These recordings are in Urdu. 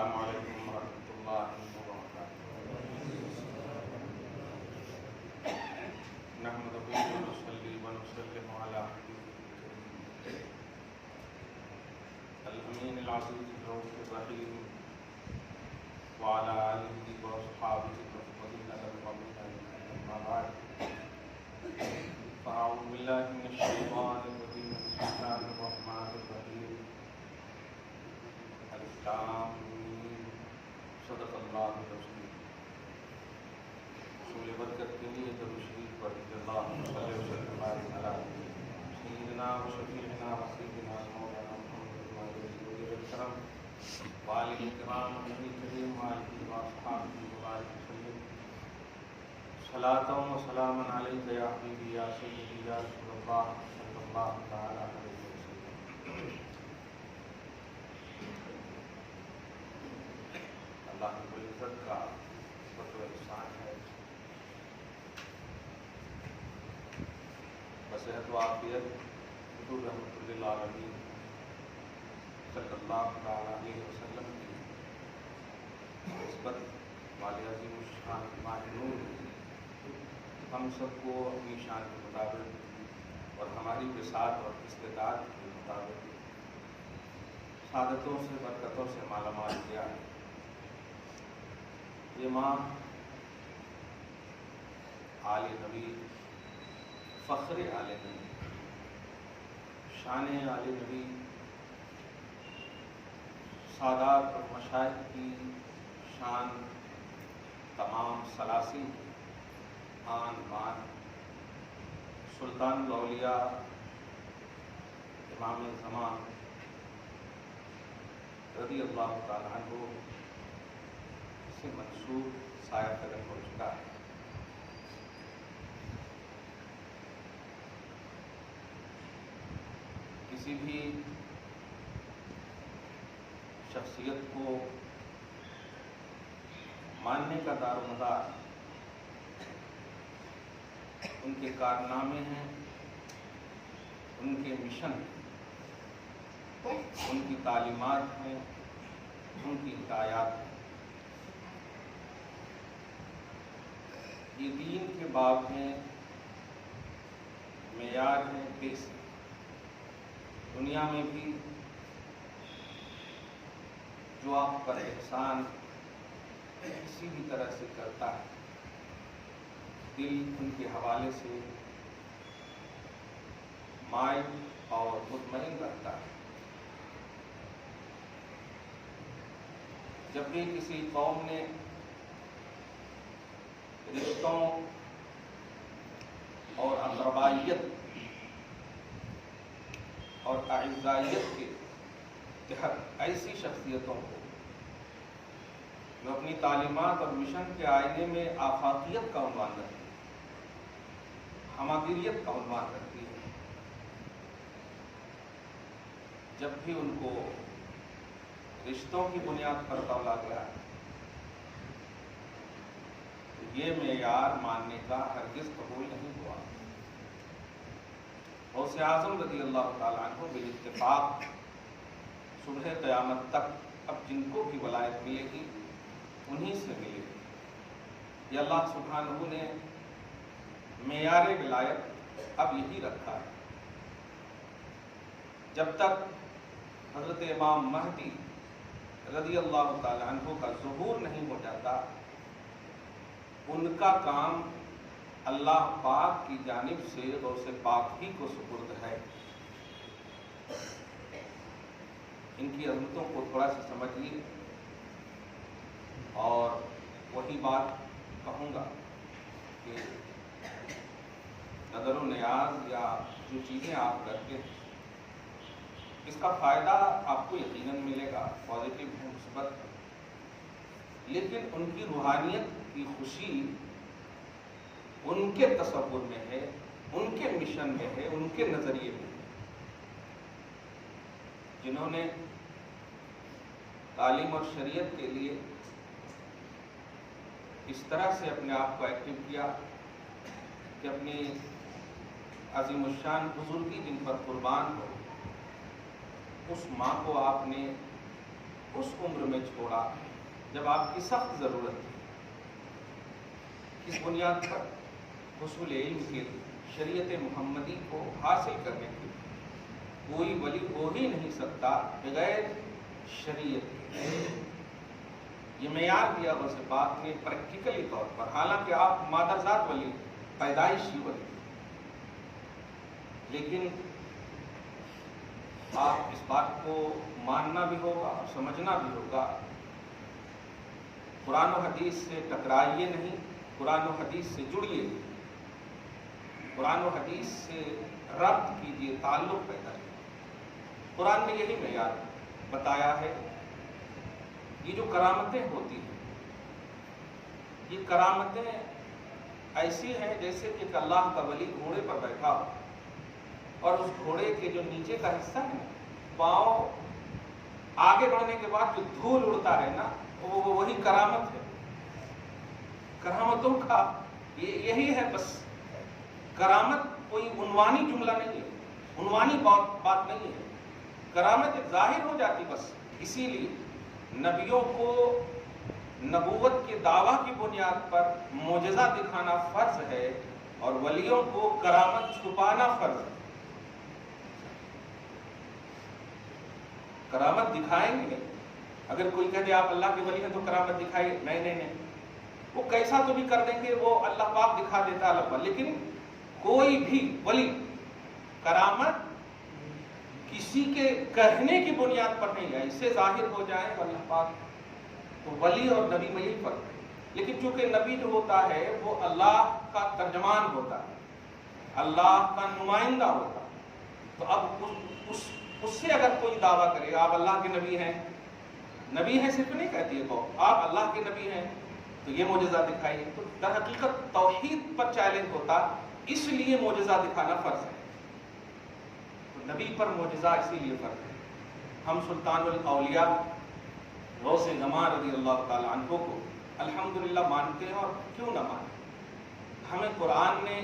السلام علیکم ورحمۃ اللہ وبرکاتہ۔ نحمدہ ونصلی ونسلم علی حبیبہ الامین العزیز الرؤوف الرحیم وعلی آلہ واصحابہ اجمعین اما بعد فاعوذ باللہ من الشیطان الرجیم بسم اللہ الرحمن الرحیم الف لام میم صدق اللہ العظیم۔ رسول برکت کے لیے درود شریف پڑھتے اللہ صلی وسلم علی سیدنا و شفیعنا و سیدنا مولانا محمد وعلی الکرام وعلی الکرام نبی کریم وعلی اصحابہ مبارک وسلم صلاۃ و سلام علیک یا حبیبی یا سیدی یا رسول اللہ صلی اللہ تعالی علیہ وسلم۔ اللہ رب العزت کا فضل و احسان ہے، بصحت و عافیت حضور رحمۃ للعالمین صلی اللہ تعالی علیہ وسلم کی نسبت والے عظیم الشان ماہنون ہم سب کو اپنی شان کے مطابق اور ہماری بساط اور استطاعت کے مطابق سعادتوں سے برکتوں سے مالا مال کیا ہے۔ یہ ماہ آل نبی، فخر آل نبی، شان آل نبی، سادات اور مشائخ کی شان، تمام سلاسل آن بان، سلطان الاولیاء امام زمان رضی اللہ تعالیٰ عنہ سے منسوب سایہ قدم ہو چکا ہے۔ کسی بھی شخصیت کو ماننے کا دار و مدار ان کے کارنامے ہیں، ان کے مشن، ان کی تعلیمات ہیں، ان کی ہدایات ہیں۔ یہ دین کے باب میں معیار ہے بیس۔ دنیا میں بھی جو آپ پر احسان کسی بھی طرح سے کرتا ہے، دل ان کے حوالے سے مائل اور مطمئن رہتا ہے۔ جب بھی کسی قوم نے رشتوں اور اقربائیت اور اعزائیت کے تحت ایسی شخصیتوں کو جو اپنی تعلیمات اور مشن کے آئینے میں آفاقیت کا عنوان رکھتی ہے، ہمادریت کا عنوان رکھتی ہے، جب بھی ان کو رشتوں کی بنیاد پر تولا گیا تو یہ معیار ماننے کا ہرگز قبول نہیں ہوا۔ غوث اعظم رضی اللہ تعالیٰ عنہ بالاتفاق صبح قیامت تک اب جن کو بھی ولایت ملے گی انہی سے ملے گی۔ یہ اللہ سبحانہ نے معیار ولایت اب یہی رکھا ہے۔ جب تک حضرت امام مہدی رضی اللہ تعالیٰ عنہ کا ظہور نہیں ہو جاتا، ان کا کام اللہ پاک کی جانب سے غوث پاک ہی کو سپرد ہے۔ ان کی عظمتوں کو تھوڑا سا سمجھیے، اور وہی بات کہوں گا کہ نظر و نیاز یا جو چیزیں آپ کرتے ہیں اس کا فائدہ آپ کو یقیناً ملے گا، پازیٹیو ہے، مثبت ہے، لیکن ان کی روحانیت کی خوشی ان کے تصور میں ہے، ان کے مشن میں ہے، ان کے نظریے میں ہے۔ جنہوں نے تعلیم اور شریعت کے لیے اس طرح سے اپنے آپ کو ایکٹیو کیا کہ اپنی عظیم الشان بزرگی جن پر قربان ہو، اس ماں کو آپ نے اس عمر میں چھوڑا جب آپ کی سخت ضرورت تھی. کس بنیاد پر؟ حصول علم کی شریعت محمدی کو حاصل کرنے کی. کوئی ولی ہو ہی نہیں سکتا بغیر شریعت کے. یہ معیار دیا غوث پاک نے پریکٹیکلی طور پر. حالانکہ آپ مادر ذات ولی، پیدائشی ولی، لیکن آپ اس بات کو ماننا بھی ہوگا اور سمجھنا بھی ہوگا. قرآن و حدیث سے ٹکرائیے نہیں، قرآن و حدیث سے جڑیے، قرآن و حدیث سے ربط کیجیے، تعلق پیدا کیجیے. قرآن نے یہی معیار بتایا ہے. یہ جو کرامتیں ہوتی ہیں، یہ کرامتیں ایسی ہیں جیسے کہ اللہ کا ولی گھوڑے پر بیٹھا ہو اور اس گھوڑے کے جو نیچے کا حصہ ہے، پاؤں آگے بڑھنے کے بعد جو دھول اڑتا ہے نا، وہی کرامت ہے. کرامتوں کا یہی ہے بس. کرامت کوئی عنوانی جملہ نہیں ہے، عنوانی بات نہیں ہے. کرامت ظاہر ہو جاتی بس. اسی لیے نبیوں کو نبوت کے دعویٰ کی بنیاد پر معجزہ دکھانا فرض ہے اور ولیوں کو کرامت چھپانا فرض ہے. کرامت دکھائیں گے. اگر کوئی کہے آپ اللہ کے ولی ہیں تو کرامت دکھائیے، نہیں، وہ کیسا تو بھی کر دیں گے، وہ اللہ پاک دکھا دیتا اللہ پاک. لیکن کوئی بھی ولی کرامت کسی کے کہنے کی بنیاد پر نہیں ہے، اس سے ظاہر ہو جائے اللہ پاک. تو ولی اور نبی میں یہی فرق ہے. لیکن چونکہ نبی جو ہوتا ہے وہ اللہ کا ترجمان ہوتا ہے، اللہ کا نمائندہ ہوتا ہے. تو اب اس سے اگر کوئی دعویٰ کرے آپ اللہ کے نبی ہیں، نبی ہیں صرف نہیں کہتی ہے قوم، آپ اللہ کے نبی ہیں تو یہ معجزہ دکھائیے. تو در حقیقت توحید پر چیلنج ہوتا، اس لیے معجزہ دکھانا فرض ہے. تو نبی پر معجزہ اسی لیے فرض ہے. ہم سلطان الاولیاء غوث زمان رضی اللہ تعالی عنہ کو الحمدللہ مانتے ہیں، اور کیوں نہ مانیں. ہمیں قرآن نے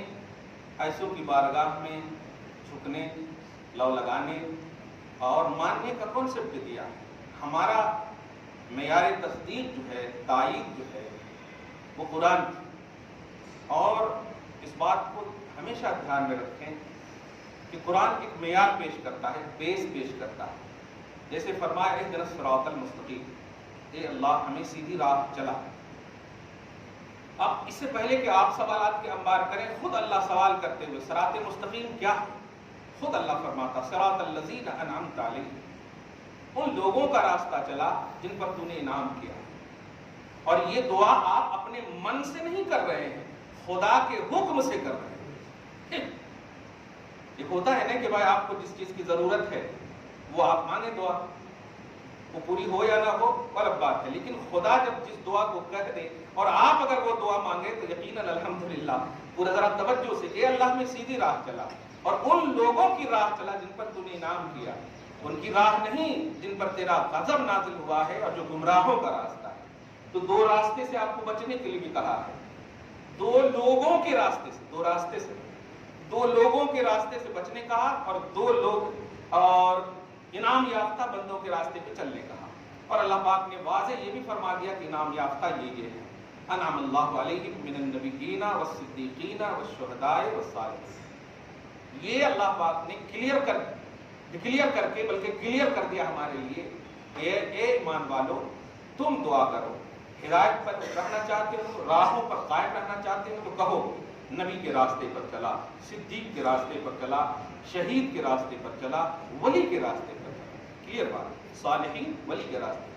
ایسوں کی بارگاہ میں جھکنے، لو لگانے اور ماننے کا کانسیپٹ دیا. ہمارا معیار تصدیق جو ہے، تائید جو ہے، وہ قرآن کی. اور اس بات کو ہمیشہ دھیان میں رکھیں کہ قرآن ایک معیار پیش کرتا ہے، بیس پیش کرتا ہے. جیسے فرمایا اہدنا الصراط المستقیم، اے اللہ ہمیں سیدھی راہ چلا. اب اس سے پہلے کہ آپ سوالات کے انبار کریں، خود اللہ سوال کرتے ہوئے صراط مستقیم کیا ہے خود اللہ فرماتا صراط الذین انعمت علیہم، ان لوگوں کا راستہ چلا جن پر تو نے انعام کیا. اور یہ دعا آپ اپنے من سے نہیں کر رہے ہیں، خدا کے حکم سے کر رہے ہیں. یہ ہوتا ہے نا کہ بھائی آپ کو جس چیز کی ضرورت ہے وہ آپ مانگیں، دعا وہ پوری ہو یا نہ ہو الگ بات ہے. لیکن خدا جب جس دعا کو کہہ دے اور آپ اگر وہ دعا مانگے تو یقیناً الحمدللہ پورا ذرا توجہ سے کہ اللہ میں سیدھی راہ چلا، اور ان لوگوں کی راہ چلا جن پر تو نے انعام کیا. ان کی راہ نہیں جن پر تیرا غضب نازل ہوا ہے اور جو گمراہوں کا راستہ ہے. تو دو راستے سے آپ کو بچنے کے لیے بھی کہا ہے. دو لوگوں کے راستے سے، دو لوگوں کے راستے سے بچنے کہا، اور دو لوگ اور انعام یافتہ بندوں کے راستے پہ چلنے کہا. اور اللہ پاک نے واضح یہ بھی فرما دیا کہ انعام یافتہ یہ ہے، انعم اللہ علیہم من النبیین والصدیقین والشہداء والصالحین. یہ اللہ پاک نے ڈکلیئر کر کے بلکہ کلیئر کر دیا ہمارے لیے کہ اے ایمان والو، تم دعا کرو. ہدایت پر رہنا چاہتے ہو، راہوں پر قائم رہنا چاہتے ہو تو کہو نبی کے راستے پر چلا، صدیق کے راستے پر چلا، شہید کے راستے پر چلا، ولی کے راستے پر چلا. کلیئر بات، صالحین ولی کے راستے.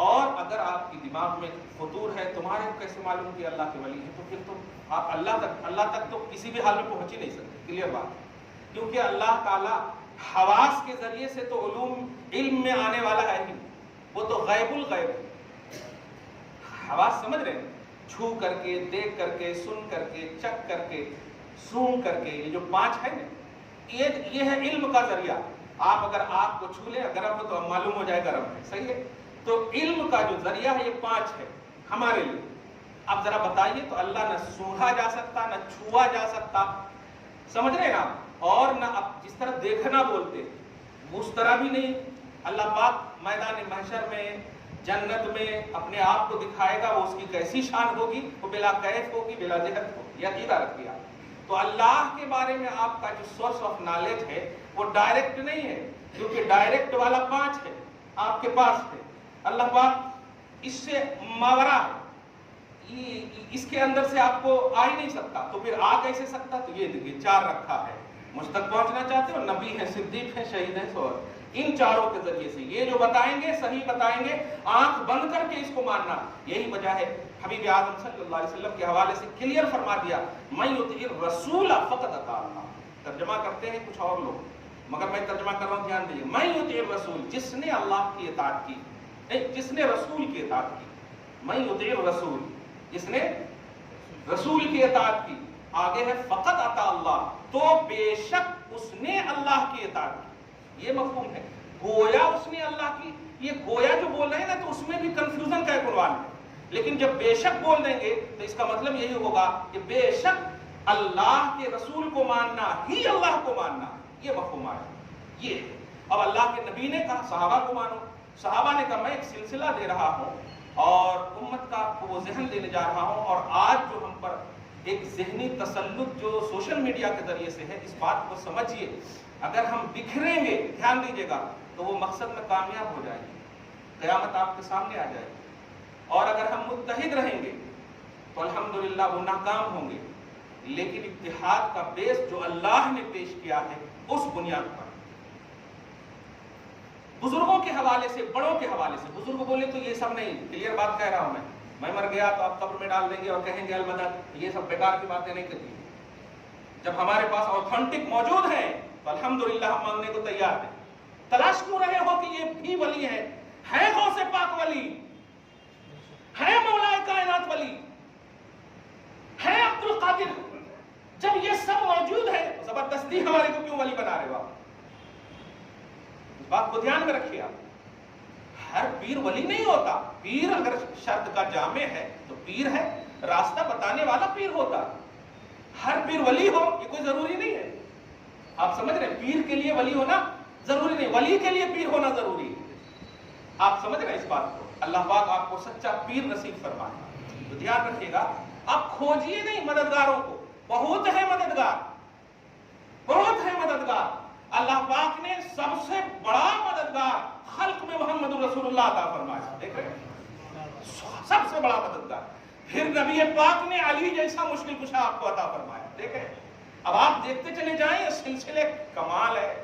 اور اگر آپ کی دماغ میں فطور ہے تمہارے کیسے معلوم کہ اللہ کے ولی ہیں، تو پھر تم آپ اللہ تک تو کسی بھی حال میں پہنچ ہی نہیں سکتے. کلیئر بات، کیونکہ اللہ تعالیٰ حواس کے ذریعے سے تو علم میں آنے والا ہے ہی، وہ تو غیب الغیب. حواس سمجھ رہے ہیں، چھو کر کے، دیکھ کر کے، سن کر کے، چک کر کے، سونگ کر کے، یہ جو 5 ہے نا، یہ ہے علم کا ذریعہ. آپ اگر آگ کو چھو لیں گرم ہو تو معلوم ہو جائے گرم ہے، صحیح ہے. تو علم کا جو ذریعہ ہے یہ 5 ہے ہمارے لیے. اب ذرا بتائیے، تو اللہ نہ سونگا جا سکتا، نہ چھوا جا سکتا، سمجھ رہے ہیں نا، اور نہ اب جس طرح دیکھنا بولتے اس طرح بھی نہیں. اللہ پاک میدان محشر میں جنت میں اپنے آپ کو دکھائے گا، وہ اس کی کیسی شان ہوگی، وہ بلا کیف ہوگی، بلا جہت ہوگی، یہ عقیدہ رکھیے آپ۔ تو اللہ کے بارے میں آپ کا جو سورس آف نالج ہے وہ ڈائریکٹ نہیں ہے، کیونکہ ڈائریکٹ والا 5 ہے آپ کے پاس ہے، اللہ پاک اس سے ماورا ہے، اس کے اندر سے آپ کو آ ہی نہیں سکتا، تو پھر آ کیسے سکتا؟ تو یہ دیکھیے 4 رکھا ہے، مجھ تک پہنچنا چاہتے ہو، نبی ہیں، صدیق ہیں، شہید ہیں، سور، ان 4 کے ذریعے سے یہ جو بتائیں گے صحیح بتائیں گے، آنکھ بند کر کے اس کو ماننا۔ یہی وجہ ہے حبیب اعظم صلی اللہ علیہ وسلم کے حوالے سے کلیئر فرما دیا، من یطع الرسول فقد اطاع اللہ۔ ترجمہ کرتے ہیں کچھ اور لوگ، مگر میں ترجمہ کر رہا ہوں، دھیان دیجیے، من یطع الرسول، جس نے اللہ کی اطاعت کی، جس نے رسول کی اطاعت کی، من یطع الرسول، جس نے رسول کی اطاعت کی، آگے ہے فقط اطاع اللہ، تو بے شک اس نے اللہ کی اطاعت کی۔ یہ مفہوم ہے، گویا اس نے اللہ کی، یہ گویا جو بول رہے ہیں نا تو اس میں بھی کنفیوژن کا ایک عنوان ہے، لیکن جب بے شک بول دیں گے تو اس کا مطلب یہی ہوگا کہ بے شک اللہ کے رسول کو ماننا ہی اللہ کو ماننا، یہ مفہوم آیا، یہ ہے۔ اب اللہ کے نبی نے کہا صحابہ کو مانو، صحابہ نے کہا میں ایک سلسلہ دے رہا ہوں اور امت کا وہ ذہن دینے جا رہا ہوں، اور آج جو ہم پر ایک ذہنی تسلط جو سوشل میڈیا کے ذریعے سے ہے، اس بات کو سمجھیے، اگر ہم بکھریں گے، دھیان دیجیے گا، تو وہ مقصد میں کامیاب ہو جائیں گے، قیامت آپ کے سامنے آ جائے گی، اور اگر ہم متحد رہیں گے تو الحمدللہ وہ ناکام ہوں گے، لیکن اتحاد کا بیس جو اللہ نے پیش کیا ہے اس بنیاد پر، بزرگوں کے حوالے سے، بڑوں کے حوالے سے، بزرگ بولے تو یہ سب نہیں، کلیئر بات کہہ رہا ہوں میں مر گیا تو آپ قبر میں ڈال دیں گے اور کہیں گے المدد، یہ سب بیکار کی باتیں نہیں کرتی۔ جب ہمارے پاس اوتھینٹک موجود ہیں تو الحمدللہ ہم مانگنے کو تیار ہیں۔ تلاش کیوں رہے ہو کہ یہ بھی ولی ہے غوث پاک ولی، ہے مولا کائنات ولی، ہے عبد القادر، جب یہ سب موجود ہے تو زبردستی ہمارے کو کیوں ولی بنا رہے ہو آپ؟ اس بات کو دھیان میں رکھیے آپ، ہر پیر ولی نہیں ہوتا، پیر اگر شرط کا جامع ہے تو پیر ہے، راستہ بتانے والا پیر ہوتا، ہر پیر ولی ہو یہ کوئی ضروری نہیں ہے، آپ سمجھ رہے ہیں؟ پیر کے لیے ولی ہونا ضروری نہیں، ولی کے لیے پیر ہونا ضروری ہے، آپ سمجھ رہے ہیں اس بات کو؟ اللہ پاک آپ کو سچا پیر نصیب فرمائے، تو دھیان رکھیے گا، آپ کھوجیے نہیں مددگاروں کو، بہت ہے مددگار، بہت ہے مددگار، اللہ پاک نے سب سے بڑا مددگار خلق میں محمد رسول اللہ عطا فرمایا، دیکھ رہے ہیں، سب سے بڑا مددگار، پھر نبی پاک نے علی جیسا مشکل کشا آپ کو عطا فرمایا، دیکھیں اب آپ دیکھتے چلے جائیں، یہ سلسلے کمال ہے۔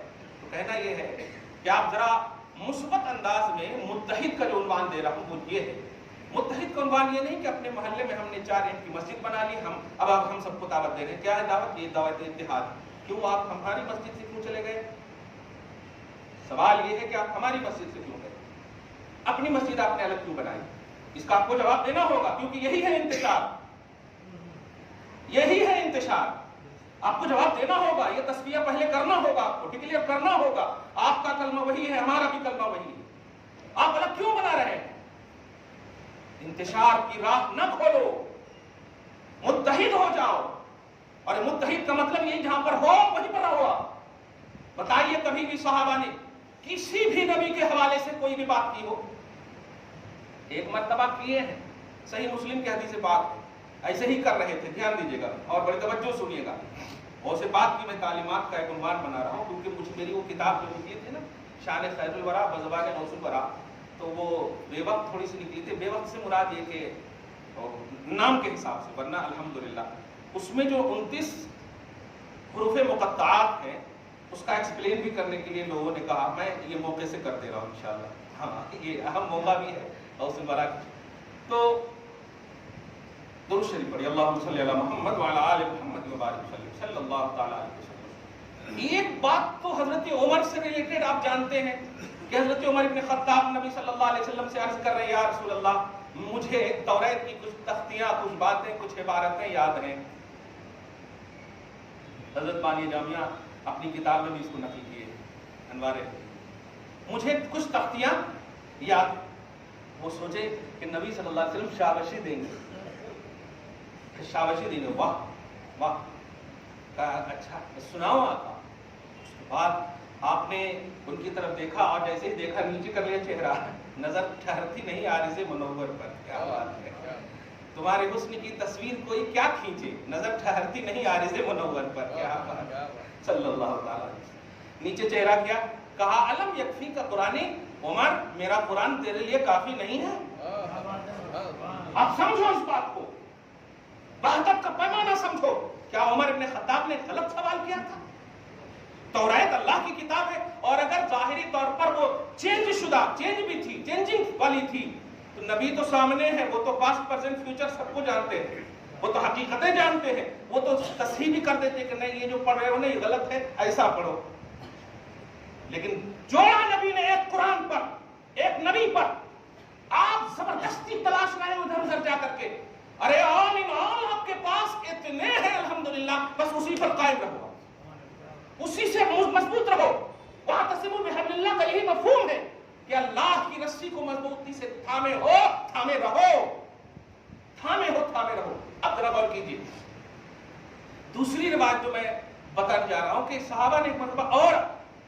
تو کہنا یہ ہے کہ آپ ذرا مثبت انداز میں متحد کا جو عنوان دے رہا ہوں وہ یہ ہے، متحد کا عنوان یہ نہیں کہ اپنے محلے میں ہم نے 4 اینٹ کی مسجد بنا لی، اب ہم سب کو دعوت دے رہے ہیں، کیا ہے دعوت؟ یہ دعوت اتحاد۔ کیوں آپ ہماری مسجد سے کیوں چلے گئے؟ سوال یہ ہے کہ آپ ہماری مسجد سے کیوں گئے؟ اپنی مسجد آپ نے الگ کیوں بنائی؟ اس کا آپ کو جواب دینا ہوگا، کیونکہ یہی ہے انتشار، یہی ہے انتشار، آپ کو جواب دینا ہوگا، یہ تصفیہ پہلے کرنا ہوگا، آپ کو ڈکلیئر کرنا ہوگا، آپ کا کلمہ وہی ہے، ہمارا بھی کلمہ وہی ہے، آپ الگ کیوں بنا رہے ہیں؟ انتشار کی راہ نہ کھولو، متحد ہو جاؤ، اور متحد کا مطلب یہ جہاں پر ہو وہیں پر رہو۔ بتائیے کبھی بھی صحابہ نے کسی بھی نبی کے حوالے سے کوئی بھی بات کی ہو؟ ایک مرتبہ کیے ہیں، صحیح مسلم کی حدیث پاک ہے، ایسے ہی کر رہے تھے، دھیان دیجیے گا اور بڑی توجہ سنیے گا، غوث پاک کی میں تعلیمات کا ایک عنوان بنا رہا ہوں، کیونکہ مجھے میری وہ کتاب جو نکلی تھی نا شان خیر الورا بزبان غوث الورا، تو وہ بے وقت تھوڑی سی نکلی تھی، بے وقت سے مراد یہ کہ نام کے حساب سے، ورنہ الحمدللہ اس میں جو 29 حروف مقطعات ہیں اس کا ایکسپلین بھی کرنے کے لیے لوگوں نے کہا، میں یہ موقع سے کر دے رہا ہوں انشاءاللہ، ہاں یہ اہم موقع بھی ہے غوث الورا کی۔ تو درود شریف پڑھیے، اللہم صلی علی محمد وعلی آل محمد وبارک وسلم صلی اللہ تعالی علیہ وسلم۔ ایک بات تو حضرت عمر سے ریلیٹڈ آپ جانتے ہیں کہ حضرت عمر ابن خطاب نبی صلی اللہ علیہ وسلم سے عرض کر رہے ہیں، یا رسول اللہ مجھے توریت کی کچھ تختیاں، کچھ باتیں، کچھ عبارتیں یاد ہیں۔ حضرت بانی جامعہ اپنی کتاب میں بھی اس کو نقل کیے، انوار، مجھے کچھ تختیاں یاد، وہ سوچے کہ نبی صلی اللہ علیہ وسلم شاباشی دیں گے، شاباشی دیں گے، واہ واہ، کہا اچھا سناؤ آقا۔ اس کے بعد آپ نے ان کی طرف دیکھا اور جیسے ہی دیکھا نیچے کر لیا چہرہ، نظر ٹھہرتی نہیں عارض منور پر. کیا بات ہے، تمہارے حسن کی تصویر کوئی کیا کھینچے، نظر ٹھہرتی نہیں عارض منور پر. کیا بات ہے، صلی اللہ تعالیٰ. نیچے چہرہ کیا کہا، علم یکفی کا قرآن، عمر میرا قرآن تیرے لیے کافی نہیں ہے. آپ سمجھو اس بات کو، وحدت کا پیمانہ سمجھو. کیا عمر ابن خطاب نے غلط سوال کیا تھا؟ توریت اللہ کی کتاب ہے، اور اگر ظاہری طور پر وہ چینج شدہ، چینج بھی تھی، چینجنگ والی تھی، تو نبی تو سامنے ہے، وہ تو پاسٹ پریزنٹ فیوچر سب کو جانتے ہیں، وہ تو حقیقتیں جانتے ہیں، وہ تو تصحیح بھی کر دیتے کہ نہیں یہ جو پڑھ رہے ہو نہیں غلط ہے، ایسا پڑھو. لیکن جوڑا نبی نے ایک قرآن پر، ایک نبی پر. آپ زبردستی تلاش رہے ادھر ادھر جا کر کے، ارے آل ان آل آپ کے پاس اتنے ہیں الحمدللہ، بس اسی پر قائم رہو، اسی سے مضبوط رہو. واعتصموا بحبل اللہ کا یہی مفہوم ہے کہ اللہ کی رسی کو مضبوطی سے تھامے ہو، تھامے رہو، تھامے ہو، تھامے رہو. اب ذرا غور کیجیے، دوسری روایت جو میں بتانے جا رہا ہوں کہ صحابہ نے ایک مرتبہ، اور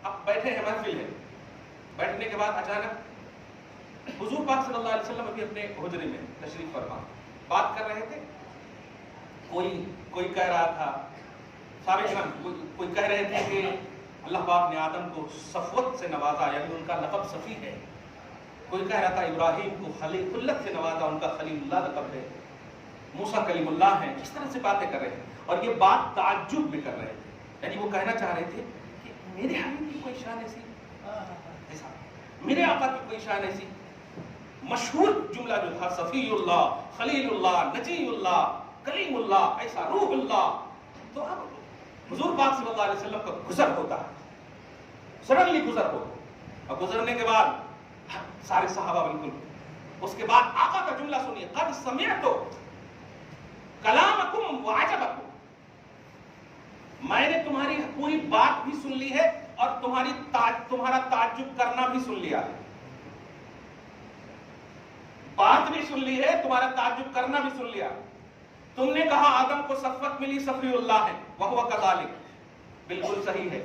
اب بیٹھے ہیں، محفل ہے، بیٹھنے کے بعد اچانک حضور پاک صلی اللہ علیہ وسلم ابھی اپنے حجرے میں تشریف فرما بات کر رہے تھے. کوئی کہہ رہا تھا، صحابہ کرام کوئی کہہ رہے تھے کہ اللہ پاک نے آدم کو صفوت سے نوازا، یعنی ان کا لقب صفی ہے. کوئی کہہ رہا تھا ابراہیم کو خلیلت سے نوازا، ان کا خلیل اللہ لقب ہے. موسیٰ کلیم اللہ ہیں. اس طرح سے باتیں کر رہے ہیں، اور یہ بات تعجب بھی کر رہے تھے. یعنی وہ کہنا چاہ رہے تھے کہ میرے حبیب کی کوئی شان ایسی، ایسا میرے آقا کی کوئی شان ایسی. مشہور جملہ جو تھا، صفی اللہ، خلیل اللہ، نجی اللہ، کلیم اللہ، ایسا روح اللہ. تو اب حضور پاک صلی اللہ علیہ وسلم کا گزر ہوتا ہے، سڈنلی گزر ہو، اور گزرنے کے بعد سارے صحابہ بالکل. اس کے بعد آقا کا جملہ سنیے، قد سمعت کلامکم وعجبکم، میں نے تمہاری پوری بات بھی سن لی ہے اور تمہارا تعجب کرنا بھی سن لیا ہے. بات بھی سن لی ہے، تمہارا تعجب کرنا بھی سن لیا. تم نے کہا آدم کو صفوت ملی، صفی اللہ ہے، وہو کذالک، بالکل صحیح ہے.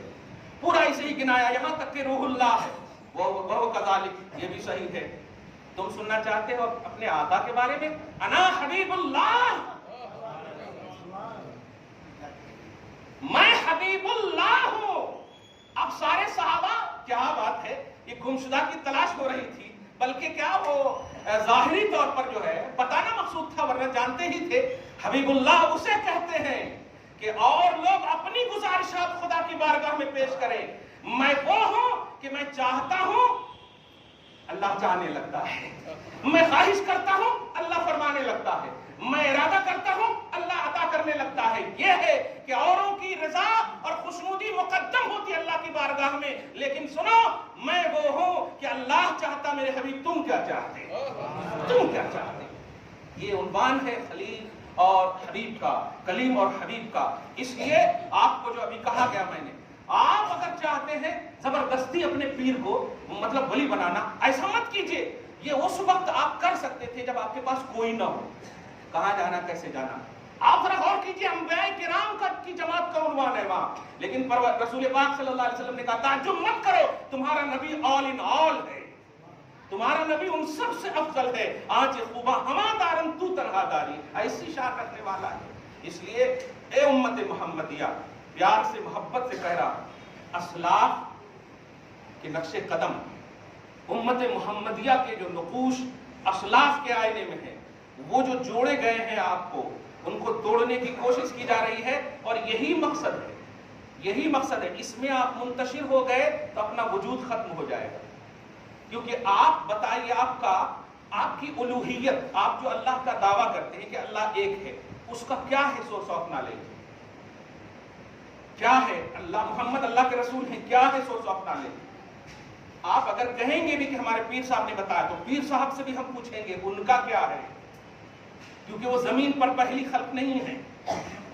پورا اسے ہی گنایا، یہاں تک کہ روح اللہ ہے، وہو کذالک، یہ بھی صحیح ہے. تم سننا چاہتے ہو اپنے آقا کے بارے میں، انا حبیب اللہ، میں حبیب اللہ ہوں. اب سارے صحابہ، کیا بات ہے، یہ گمشدہ کی تلاش ہو رہی تھی، بلکہ کیا وہ ظاہری طور پر جو ہے بتانا مقصود تھا، ورنہ جانتے ہی تھے حبیب اللہ اسے کہتے ہیں کہ اور لوگ اپنی گزارشات خدا کی بارگاہ میں پیش کریں. میں وہ ہوں کہ میں چاہتا ہوں اللہ چاہنے لگتا ہے، میں خواہش کرتا ہوں اللہ فرمانے لگتا ہے، میں ارادہ کرتا ہوں اللہ عطا کرنے لگتا ہے. یہ ہے کہ اوروں کی رضا اور خوشنودی مقدم ہوتی ہے اللہ کی بارگاہ میں. لیکن سنو، میں وہ ہوں کہ اللہ چاہتا میرے حبیب تم کیا چاہتے، تم کیا چاہتے. یہ عنوان ہے خلیل اور حبیب کا، کلیم اور حبیب کا. اس لیے آپ کو جو ابھی کہا گیا میں نے، آپ اگر چاہتے ہیں زبردستی اپنے پیر کو مطلب ولی بنانا، ایسا مت کیجئے. یہ اس وقت آپ کر سکتے تھے جب آپ کے پاس کوئی نہ ہو. کہاں جانا، کیسے جانا. آپ ذرا غور کیجئے، انبیاء کرام کی جماعت کا عنوان ہے وہاں، لیکن رسول پاک صلی اللہ علیہ وسلم نے کہا تعجب مت کرو، تمہارا نبی آل ان آل ہے، تمہارا نبی ان سب سے افضل ہے. آج خوبا ہما دارن تو تنہا داری، ایسی شان رکھنے والا ہے. اس لیے اے امت محمدیہ، پیار سے محبت سے کہہ رہا، اسلاف کے نقش قدم، امت محمدیہ کے جو نقوش اسلاف کے آئینے میں ہیں، وہ جو جوڑے گئے ہیں آپ کو، ان کو توڑنے کی کوشش کی جا رہی ہے. اور یہی مقصد ہے، یہی مقصد ہے. اس میں آپ منتشر ہو گئے تو اپنا وجود ختم ہو جائے گا. کیونکہ آپ بتائیے، آپ کی الوہیت، آپ جو اللہ کا دعویٰ کرتے ہیں کہ اللہ ایک ہے، اس کا کیا ہے سورس آف نالج، کیا ہے؟ اللہ محمد اللہ کے رسول ہیں، کیا ہے سورس آف نالج؟ آپ اگر کہیں گے بھی کہ ہمارے پیر صاحب نے بتایا، تو پیر صاحب سے بھی ہم پوچھیں گے ان کا کیا ہے، کیونکہ وہ زمین پر پہلی خلق نہیں ہے.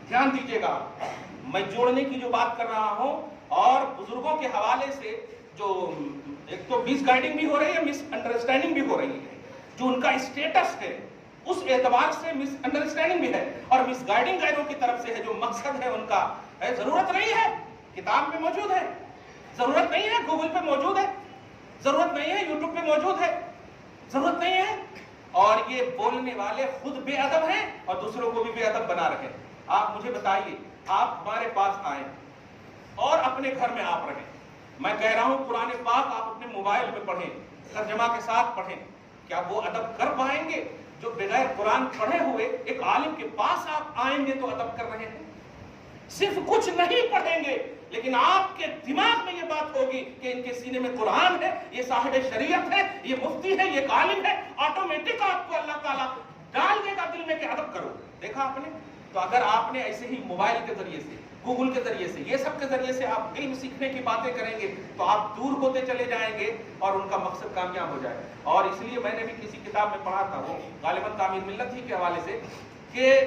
دھیان دیجیے گا، میں جوڑنے کی جو بات کر رہا ہوں اور بزرگوں کے حوالے سے جو ایک تو مس گائیڈنگ بھی ہو رہی ہے، مس انڈرسٹینڈنگ بھی ہو رہی ہے. جو ان کا اسٹیٹس ہے اس اعتبار سے مس انڈرسٹینڈنگ بھی ہے، اور مس گائیڈنگ غیروں کی طرف سے ہے. جو مقصد ہے ان کا ضرورت نہیں ہے، کتاب میں موجود ہے. ضرورت نہیں ہے گوگل پہ موجود ہے، ضرورت نہیں ہے یوٹیوب پہ موجود ہے، ضرورت نہیں ہے. اور یہ بولنے والے خود بے ادب ہیں اور دوسروں کو بھی بے ادب بنا رہے ہیں. آپ مجھے بتائیے، آپ ہمارے پاس آئیں اور اپنے گھر میں آپ رہیں، میں کہہ رہا ہوں قرآن پاک آپ اپنے موبائل میں پڑھیں، ترجمہ کے ساتھ پڑھیں، کیا وہ ادب کر پائیں گے جو بغیر قرآن پڑھے ہوئے ایک عالم کے پاس آپ آئیں گے تو ادب کر رہے ہیں؟ صرف کچھ نہیں پڑھیں گے لیکن آپ کے دماغ میں یہ بات ہوگی کہ ان کے سینے میں قرآن ہے، یہ صاحب شریعت ہے، یہ مفتی ہے، یہ عالم ہے، آٹومیٹک آپ کو اللہ تعالیٰ ڈال دے گا دل میں کہ ادب کرو. دیکھا آپ نے؟ تو اگر آپ نے ایسے ہی موبائل کے ذریعے سے، گوگل کے ذریعے سے، یہ سب کے ذریعے سے آپ علم سیکھنے کی باتیں کریں گے تو آپ دور ہوتے چلے جائیں گے اور ان کا مقصد کامیاب ہو جائے. اور اس لیے میں نے بھی کسی کتاب میں پڑھا تھا، وہ غالباً تعمیر ملت ہی کے حوالے سے، کہ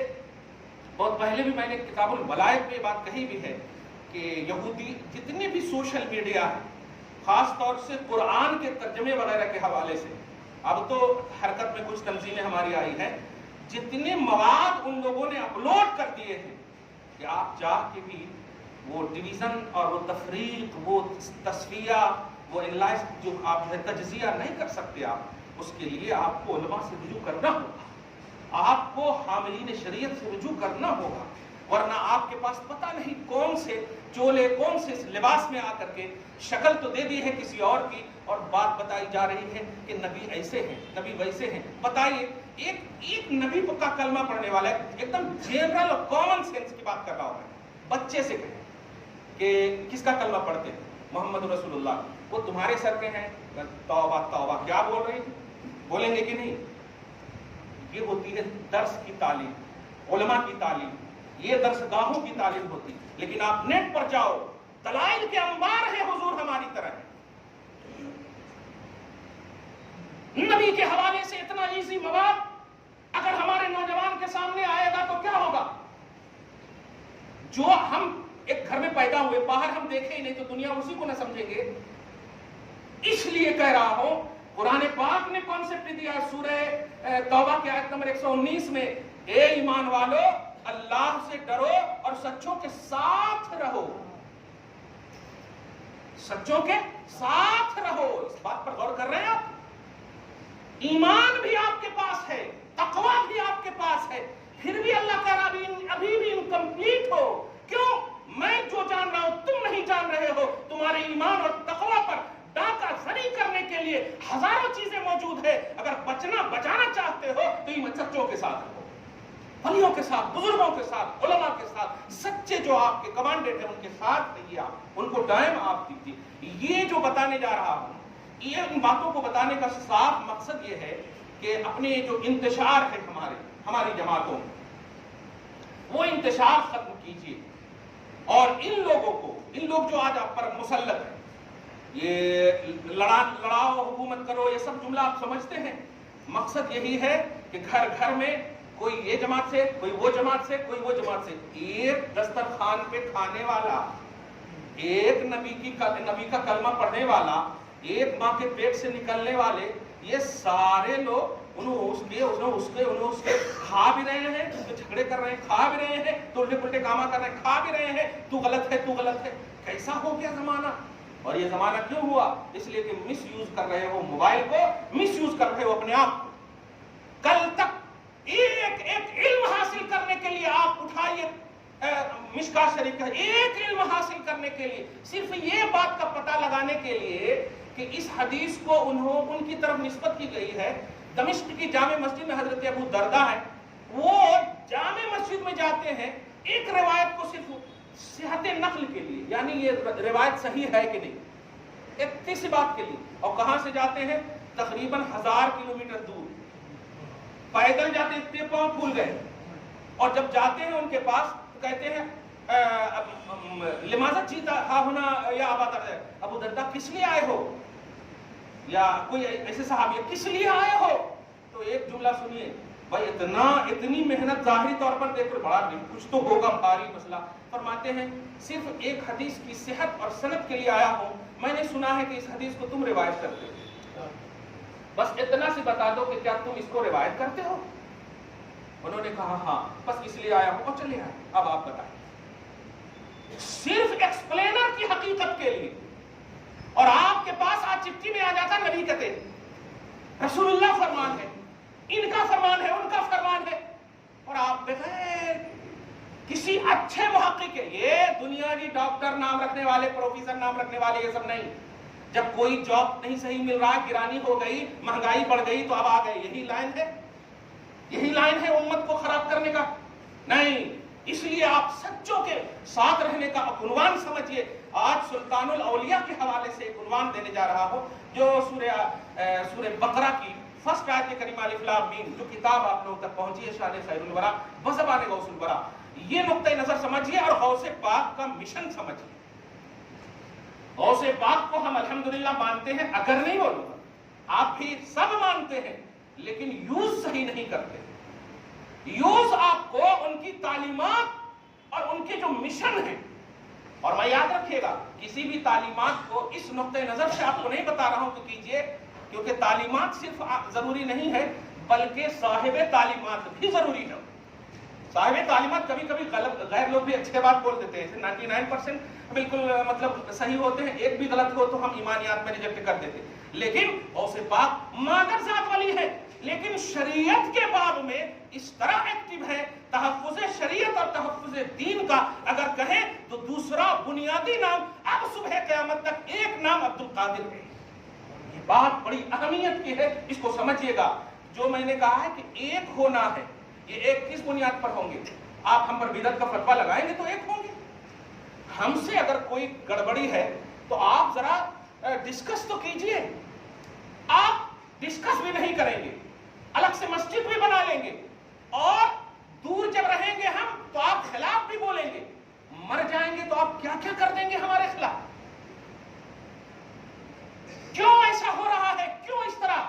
بہت پہلے بھی میں نے کتاب الولائد میں یہ بات کہی بھی ہے کہ یہودی جتنے بھی سوشل میڈیا ہے، خاص طور سے قرآن کے ترجمے وغیرہ کے حوالے سے، اب تو حرکت میں کچھ تنظیمیں ہماری آئی ہیں، جتنے مواد ان لوگوں نے اپلوڈ کر دیے ہیں کہ آپ چاہ کے بھی وہ ڈویژن اور وہ تفریق، وہ تصفیہ، وہ انلائز جو آپ تجزیہ نہیں کر سکتے. آپ اس کے لیے آپ کو علماء سے رجوع کرنا ہوگا، آپ کو حاملین شریعت سے رجوع کرنا ہوگا، ورنہ آپ کے پاس پتہ نہیں کون سے چولے، کون سے لباس میں آ کر کے شکل تو دے دی ہے کسی اور کی، اور بات بتائی جا رہی ہے کہ نبی ایسے ہیں، نبی ویسے ہیں. بتائیے، ایک نبی کا کلمہ پڑھنے والا ہے، ایک دم جنرل اور کامن سینس کی بات کر رہا ہوں، بچے سے کہیں کہ کس کا کلمہ پڑھتے ہیں؟ محمد رسول اللہ. وہ تمہارے سر پہ ہیں، توبہ توبہ کیا بول رہی ہیں؟ بولیں گے کہ نہیں؟ یہ ہوتی ہے درس کی تعلیم، علماء کی تعلیم، یہ درس گاہوں کی تعلیم ہوتی. لیکن آپ نیٹ پر جاؤ، دلائل کے انبار ہیں، حضور ہماری طرح ہے. نبی کے حوالے سے اتنا ایزی مواد اگر ہمارے نوجوان کے سامنے آئے گا تو کیا ہوگا؟ جو ہم ایک گھر میں پیدا ہوئے، باہر ہم دیکھیں ہی نہیں تو دنیا اسی کو نہ سمجھیں گے. اس لیے کہہ رہا ہوں، قرآن پاک نے کانسیپٹ دیا سورہ توبہ کی آیت نمبر 119 میں، اے ایمان والو اللہ سے ڈرو اور سچوں کے ساتھ رہو. سچوں کے ساتھ رہو. اس بات پر غور کر رہے ہیں آپ؟ ایمان بھی آپ کے پاس ہے، تقویٰ بھی آپ کے پاس ہے، پھر بھی اللہ کا ابھی بھی انکمپلیٹ ہو. کیوں؟ میں جو جان رہا ہوں تم نہیں جان رہے ہو. تمہارے ایمان اور تقویٰ پر ڈاکہ زنی کرنے کے لیے ہزاروں چیزیں موجود ہے. اگر بچانا چاہتے ہو تو ایمان سچوں کے ساتھ رہو، ولیوں کے ساتھ، بزرگوں کے ساتھ، علماء کے ساتھ، سچے جو آپ کے کمانڈیٹ ہیں ان کے ساتھ رہیے. آپ ان کو ٹائم آپ دیجیے. یہ جو بتانے جا رہا ہوں، یہ ان باتوں کو بتانے کا صاف مقصد یہ ہے کہ اپنے جو انتشار ہے ہماری جماعتوں میں، وہ انتشار ختم کیجیے. اور ان لوگ جو آج آپ پر مسلط ہیں، یہ لڑاؤ حکومت کرو، یہ سب جملہ آپ سمجھتے ہیں. مقصد یہی ہے کہ گھر گھر میں کوئی یہ جماعت سے، کوئی وہ جماعت سے، کوئی وہ جماعت سے، ایک دسترخوان پہ کھانے والا، ایک نبی کا کلمہ پڑھنے والا، ایک ماں کے پیٹ سے نکلنے والے، یہ سارے لوگ انہوں اس کے کھا بھی رہے ہیں، جھگڑے کر رہے ہیں، کھا بھی رہے ہیں، تو الٹے پلٹے کام کر رہے ہیں، کھا بھی رہے ہیں. تو غلط ہے، تو غلط ہے. کیسا ہو گیا زمانہ؟ اور یہ زمانہ کیوں ہوا؟ اس لیے کہ مس یوز کر رہے ہو موبائل کو، مس یوز کر رہے ہو اپنے آپ کو. کل تک ایک علم حاصل کرنے کے لیے آپ اٹھائیے مشکات شریف کا، ایک علم حاصل کرنے کے لیے، صرف یہ بات کا پتہ لگانے کے لیے کہ اس حدیث کو ان کی طرف نسبت کی گئی ہے. دمشق کی جامع مسجد میں حضرت ابو دردہ ہے، وہ جامع مسجد میں جاتے ہیں ایک روایت کو صرف صحت نقل کے لیے، یعنی یہ روایت صحیح ہے کہ نہیں، ایک تیسری بات کے لیے. اور کہاں سے جاتے ہیں؟ تقریباً 1000 کلومیٹر دور پیدل جاتے، اتنے پاؤں پھول گئے. اور جب جاتے ہیں ان کے پاس تو کہتے ہیں لماذا جیتا ہا ہونا یا ابو دردہ، کس لیے آئے ہو؟ یا کوئی ایسے صحابی، کس لیے آئے ہو؟ تو ایک جملہ سنیے بھائی، اتنی محنت ظاہری طور پر دیکھ کر بڑا کچھ تو ہوگا بھاری مسئلہ. فرماتے ہیں صرف ایک حدیث کی صحت اور سند کے لیے آیا ہوں، میں نے سنا ہے کہ اس حدیث کو تم روایت کرتے ہو، بس اتنا سی بتا دو کہ کیا تم اس کو روایت کرتے ہو؟ انہوں نے کہا ہاں، بس اس لیے آیا ہوں. اور چلے آئے. اب آپ بتائیں، صرف ایکسپلینر کی حقیقت کے لیے اور آپ کے پاس آج چٹھی میں آ جاتا نبی کہتے ہیں رسول اللہ فرمان ہے، ان کا فرمان ہے، ان کا فرمان ہے، اور آپ بغیر کسی اچھے محقق کے، یہ دنیا کی ڈاکٹر نام رکھنے والے، پروفیسر نام رکھنے والے، یہ سب نہیں، جب کوئی جاب نہیں صحیح مل رہا، گرانی ہو گئی، مہنگائی بڑھ گئی، تو اب آ گئے یہی لائن ہے، یہی لائن ہے امت کو خراب کرنے کا؟ نہیں، اس لیے آپ سچوں کے ساتھ رہنے کا عنوان سمجھیے۔ آج سلطان الاولیاء کے حوالے سے ایک عنوان دینے جا رہا ہوں، جو سورہ بقرہ کی فرسٹ آیت کریمہ الف لام میم، جو کتاب آپ لوگوں تک پہنچی ہے، شان خیر الورا بزبان غوث الورا، یہ نقطۂ نظر سمجھیے اور غوث پاک کا مشن سمجھیے۔ غوث پاک کو ہم الحمدللہ مانتے ہیں، اگر نہیں بولوں گا، آپ بھی سب مانتے ہیں، لیکن یوز صحیح نہیں کرتے۔ یوز آپ کو ان کی تعلیمات اور ان کے جو مشن ہیں، اور میں یاد رکھیے گا کسی بھی تعلیمات کو اس نقطۂ نظر سے آپ کو نہیں بتا رہا ہوں کہ کیجئے، کیونکہ تعلیمات صرف ضروری نہیں ہے، بلکہ صاحب تعلیمات بھی ضروری ہے۔ صاحب تعلیمات کبھی کبھی غلط، غیر لوگ بھی اچھے بات بول دیتے ہیں، 99% بالکل مطلب صحیح ہوتے ہیں، ایک بھی غلط ہو تو ہم ایمانیات میں ریجیکٹ کر دیتے، لیکن غوث پاک مادر ذات والی ہے، لیکن شریعت کے باب میں اس طرح ایکٹیو ہے، تحفظ شریعت اور تحفظ دین کا اگر کہیں تو دوسرا بنیادی نام اب صبح قیامت تک ایک نام عبد القادر ہے۔ یہ بات بڑی اہمیت کی ہے، اس کو سمجھیے گا۔ جو میں نے کہا ہے کہ ایک ہونا ہے، یہ ایک کس بنیاد پر ہوں گے؟ آپ ہم پر بدعت کا فتویٰ لگائیں گے تو ایک ہوں گے، ہم سے اگر کوئی گڑبڑی ہے تو آپ ذرا ڈسکس تو کیجئے۔ آپ ڈسکس بھی نہیں کریں گے، الگ سے مسجد بھی بنا لیں گے، اور دور جب رہیں گے ہم تو آپ خلاف بھی بولیں گے، مر جائیں گے تو آپ کیا کیا کر دیں گے ہمارے خلاف۔ کیوں ایسا ہو رہا ہے؟ کیوں اس طرح؟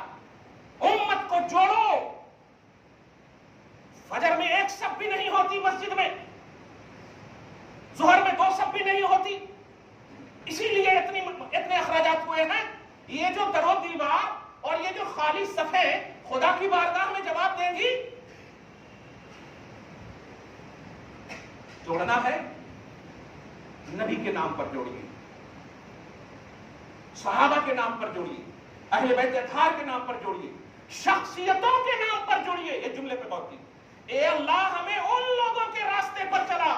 امت کو جوڑو۔ فجر میں ایک صف بھی نہیں ہوتی مسجد میں، ظہر میں 2 صف بھی نہیں ہوتی، اسی لیے اتنے اخراجات ہوئے ہیں۔ یہ جو در و دیوار اور یہ جو خالی صفیں خدا کی بارگاہ میں جواب دیں گی۔ جوڑنا ہے، نبی کے نام پر جوڑیے، صحابہ کے نام پر جوڑیے، اہل بیت اطہار کے نام پر جوڑیے، شخصیتوں کے نام پر جوڑیے۔ یہ جملے پہ غور کیجیے، اے اللہ ہمیں ان لوگوں کے راستے پر چلا،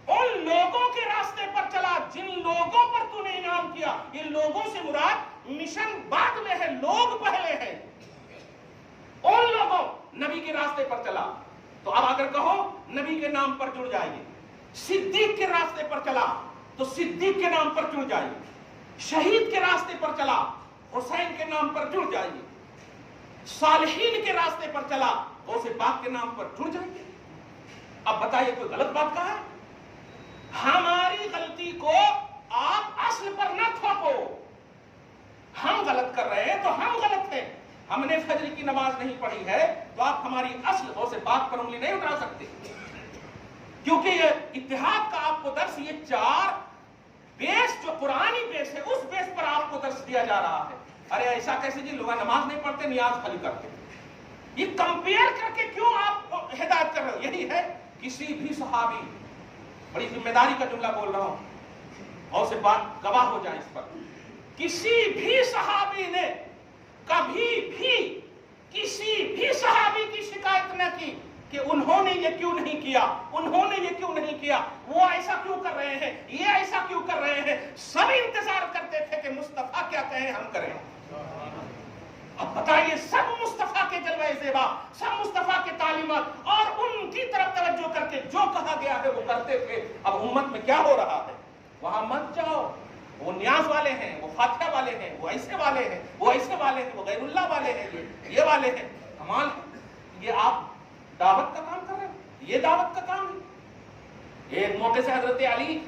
ان لوگوں کے راستے پر چلا جن لوگوں پر تو نے انعام کیا۔ یہ لوگوں سے مراد مشن بعد میں ہے، لوگ پہلے ہیں۔ ان لوگوں، نبی کے راستے پر چلا، تو اب اگر کہو نبی کے نام پر جڑ جائیے۔ صدیق کے راستے پر چلا تو صدیق کے نام پر جڑ جائیے۔ شہید کے راستے پر چلا، حسین کے نام پر جڑ جائیے۔ صالحین کے راستے پر چلا، غوث پاک کے نام پر جڑ جائیے۔ اب بتائیے کوئی غلط بات کہا ہے؟ ہماری غلطی کو آپ اصل پر نہ تھوپو۔ ہم غلط کر رہے ہیں تو ہم غلط ہیں، ہم نے فجر کی نماز نہیں پڑھی ہے تو آپ ہماری اصل غوث پاک پر انگلی نہیں اٹھا سکتے، کیونکہ یہ اتحاد کا آپ کو درس، یہ 4 بیس جو قرآنی بیس ہے، اس بیس پر آپ کو درس دیا جا رہا ہے۔ ارے ایسا کیسے جی، لوگ نماز نہیں پڑھتے، نیاز خالی کرتے، یہ کمپیئر کر کے کیوں آپ ہدایت کر رہے ہو؟ یہی ہے کسی بھی صحابی، بڑی ذمہ داری کا جملہ بول رہا ہوں، غوث پاک گواہ ہو جائیں اس پر، کسی بھی صحابی نے کبھی بھی کسی بھی صحابی کی شکایت نہ کی کہ انہوں نے یہ کیوں نہیں کیا، انہوں نے یہ کیوں نہیں کیا، وہ ایسا کیوں کر رہے ہیں، یہ ایسا کیوں کر رہے ہیں۔ سب انتظار کرتے تھے کہ مصطفیٰ کیا کہیں ہم کریں۔ اب بتائیے، سب مصطفیٰ کے جلوہ زیبا، سب مصطفیٰ کے تعلیمات اور ان کی طرف توجہ کر کے جو کہا گیا ہے وہ کرتے تھے۔ اب امت میں کیا ہو رہا ہے؟ وہاں مت جاؤ، وہ نیاز والے ہیں، وہ فاتحہ والے ہیں، وہ ایسے والے ہیں، وہ ایسے والے ہیں، وہ غیر اللہ والے ہیں، یہ والے ہیں۔ کمال، یہ آپ دعوت کا کام کر رہے ہیں، یہ دعوت کا کام ہے۔ ایک موقع سے حضرت علی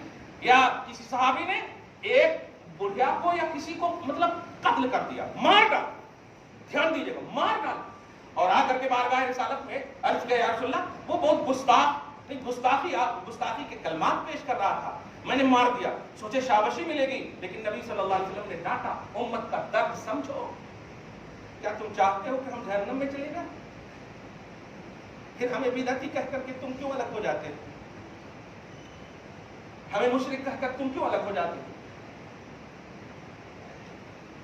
یا کسی صحابی نے ایک بڑھیا کو یا کسی کو مطلب قتل کر دیا، مار ڈالا، دھیان دیجیے گا، مار ڈالا، اور آ کر کے بارگاہ رسالت میں عرض کیا، یا رسول اللہ، وہ بہت گستاخی کے کلمات پیش کر رہا تھا، میں نے مار دیا، سوچے شاباشی ملے گی، لیکن نبی صلی اللہ علیہ وسلم نے ڈانٹا، امت کا درد سمجھو، کیا تم چاہتے ہو کہ ہم جہنم میں چلے جائیں؟ پھر ہمیں بدعتی کہہ کر کے تم کیوں الگ ہو جاتے ہو؟ ہمیں مشرک کہہ کر تم کیوں الگ ہو جاتے ہو؟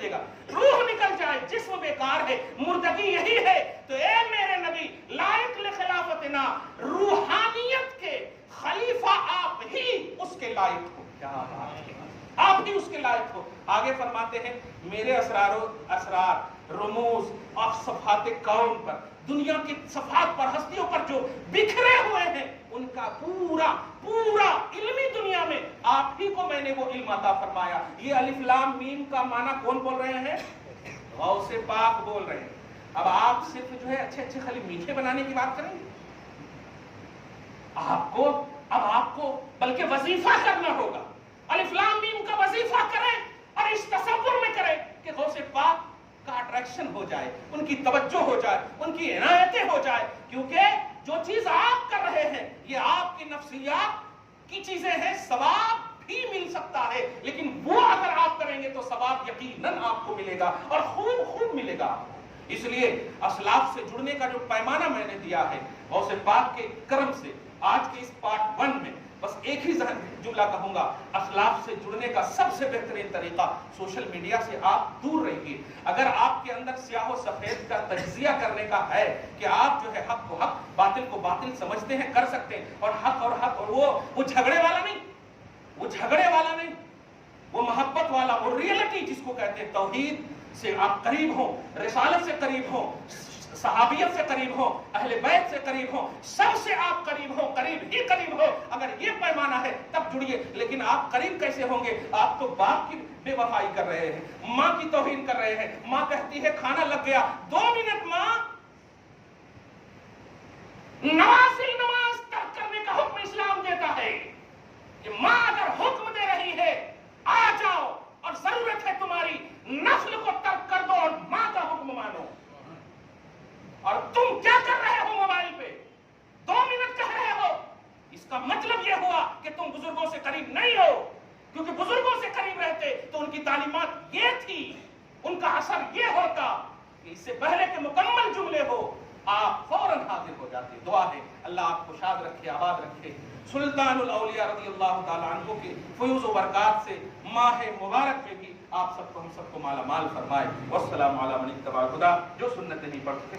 دیجیے گا، روح نکل جائے، جسم بیکار ہے، مردگی یہی ہے، تو اے میرے نبی لائق لخلافتنا، روحانیت کے خلیفہ آپ ہی اس کے لائق ہو، کیا بات ہے، آپ ہی اس کے لائق ہو۔ آگے فرماتے ہیں میرے اسرار رموز اور صفحات کون پر، دنیا کی صفحات پر، ہستیوں پر جو بکھرے ہوئے ہیں، ان کا پورا علمی دنیا میں آپ ہی کو میں نے وہ علم عطا فرمایا۔ یہ الف لام میم کا معنی کون بول رہے ہیں؟ غوث پاک بول رہے ہیں۔ اب آپ صرف جو ہے اچھے اچھے خالی میٹھے بنانے کی بات کریں گے؟ آپ کو بلکہ وظیفہ کرنا ہوگا، الف لام میم کا وظیفہ کریں اور اس تصور میں کریں کہ غوث پاک کا اٹریکشن ہو جائے، ان کی توجہ ہو جائے، ان کی عنایتیں ہو جائے، کیونکہ جو چیز آپ کر رہے ہیں یہ آپ کی نفسیات کی چیزیں ہیں، ثواب بھی مل سکتا ہے، لیکن وہ اگر آپ کریں گے تو ثواب یقیناً آپ کو ملے گا اور خوب ملے گا۔ اس لیے اسلاف سے جڑنے کا جو پیمانہ میں نے دیا ہے غوث پاک کے کرم سے، آج کے اس پارٹ 1 میں بس ایک ہی جملہ کہوں گا، اسلاف سے جڑنے کا سب سے بہترین طریقہ سوشل میڈیا سے آپ دور رہیے۔ اگر آپ کے اندر سیاہ و سفید کا تجزیہ کرنے کا ہے کہ آپ جو ہے حق کو حق، باطل کو باطل سمجھتے ہیں، کر سکتے ہیں، اور حق اور وہ جھگڑے والا نہیں، وہ محبت والا، وہ ریئلٹی جس کو کہتے ہیں، توحید سے آپ قریب ہوں، رسالت سے قریب ہوں، صحابیت سے قریب ہو، اہل بیت سے قریب ہو، سب سے آپ قریب ہو، قریب ہو، اگر یہ پیمانہ ہے تب جڑیے۔ لیکن آپ قریب کیسے ہوں گے؟ آپ تو باپ کی بے وفائی کر رہے ہیں، ماں کی توہین کر رہے ہیں، ماں کہتی ہے کھانا لگ گیا، 2 منٹ ماں، نماز ترک کرنے کا حکم اسلام دیتا ہے کہ ماں اگر حکم دے رہی ہے آ جاؤ اور ضرورت ہے تمہاری، نفل کو ترک کر دو اور ماں کا حکم مانو، اور تم کیا کر رہے ہو موبائل پہ 2 منٹ کہہ رہے ہو، اس کا مطلب یہ ہوا کہ تم بزرگوں سے قریب نہیں ہو، کیونکہ بزرگوں سے قریب رہتے تو ان کی تعلیمات یہ تھی، ان کا اثر یہ ہوتا کہ اس سے پہلے کہ مکمل جملے ہو آپ فوراً حاضر ہو جاتے۔ دعا ہے اللہ آپ کو شاد رکھے، آباد رکھے، سلطان الاولیاء رضی اللہ تعالیٰ عنہ کے فیوز و برکات سے ماہ مبارک میں بھی آپ سب کو، ہم سب کو مالا مال فرمائے۔ والسلام علی من اتبع الہدی، جو سنت نہیں پڑھ سکے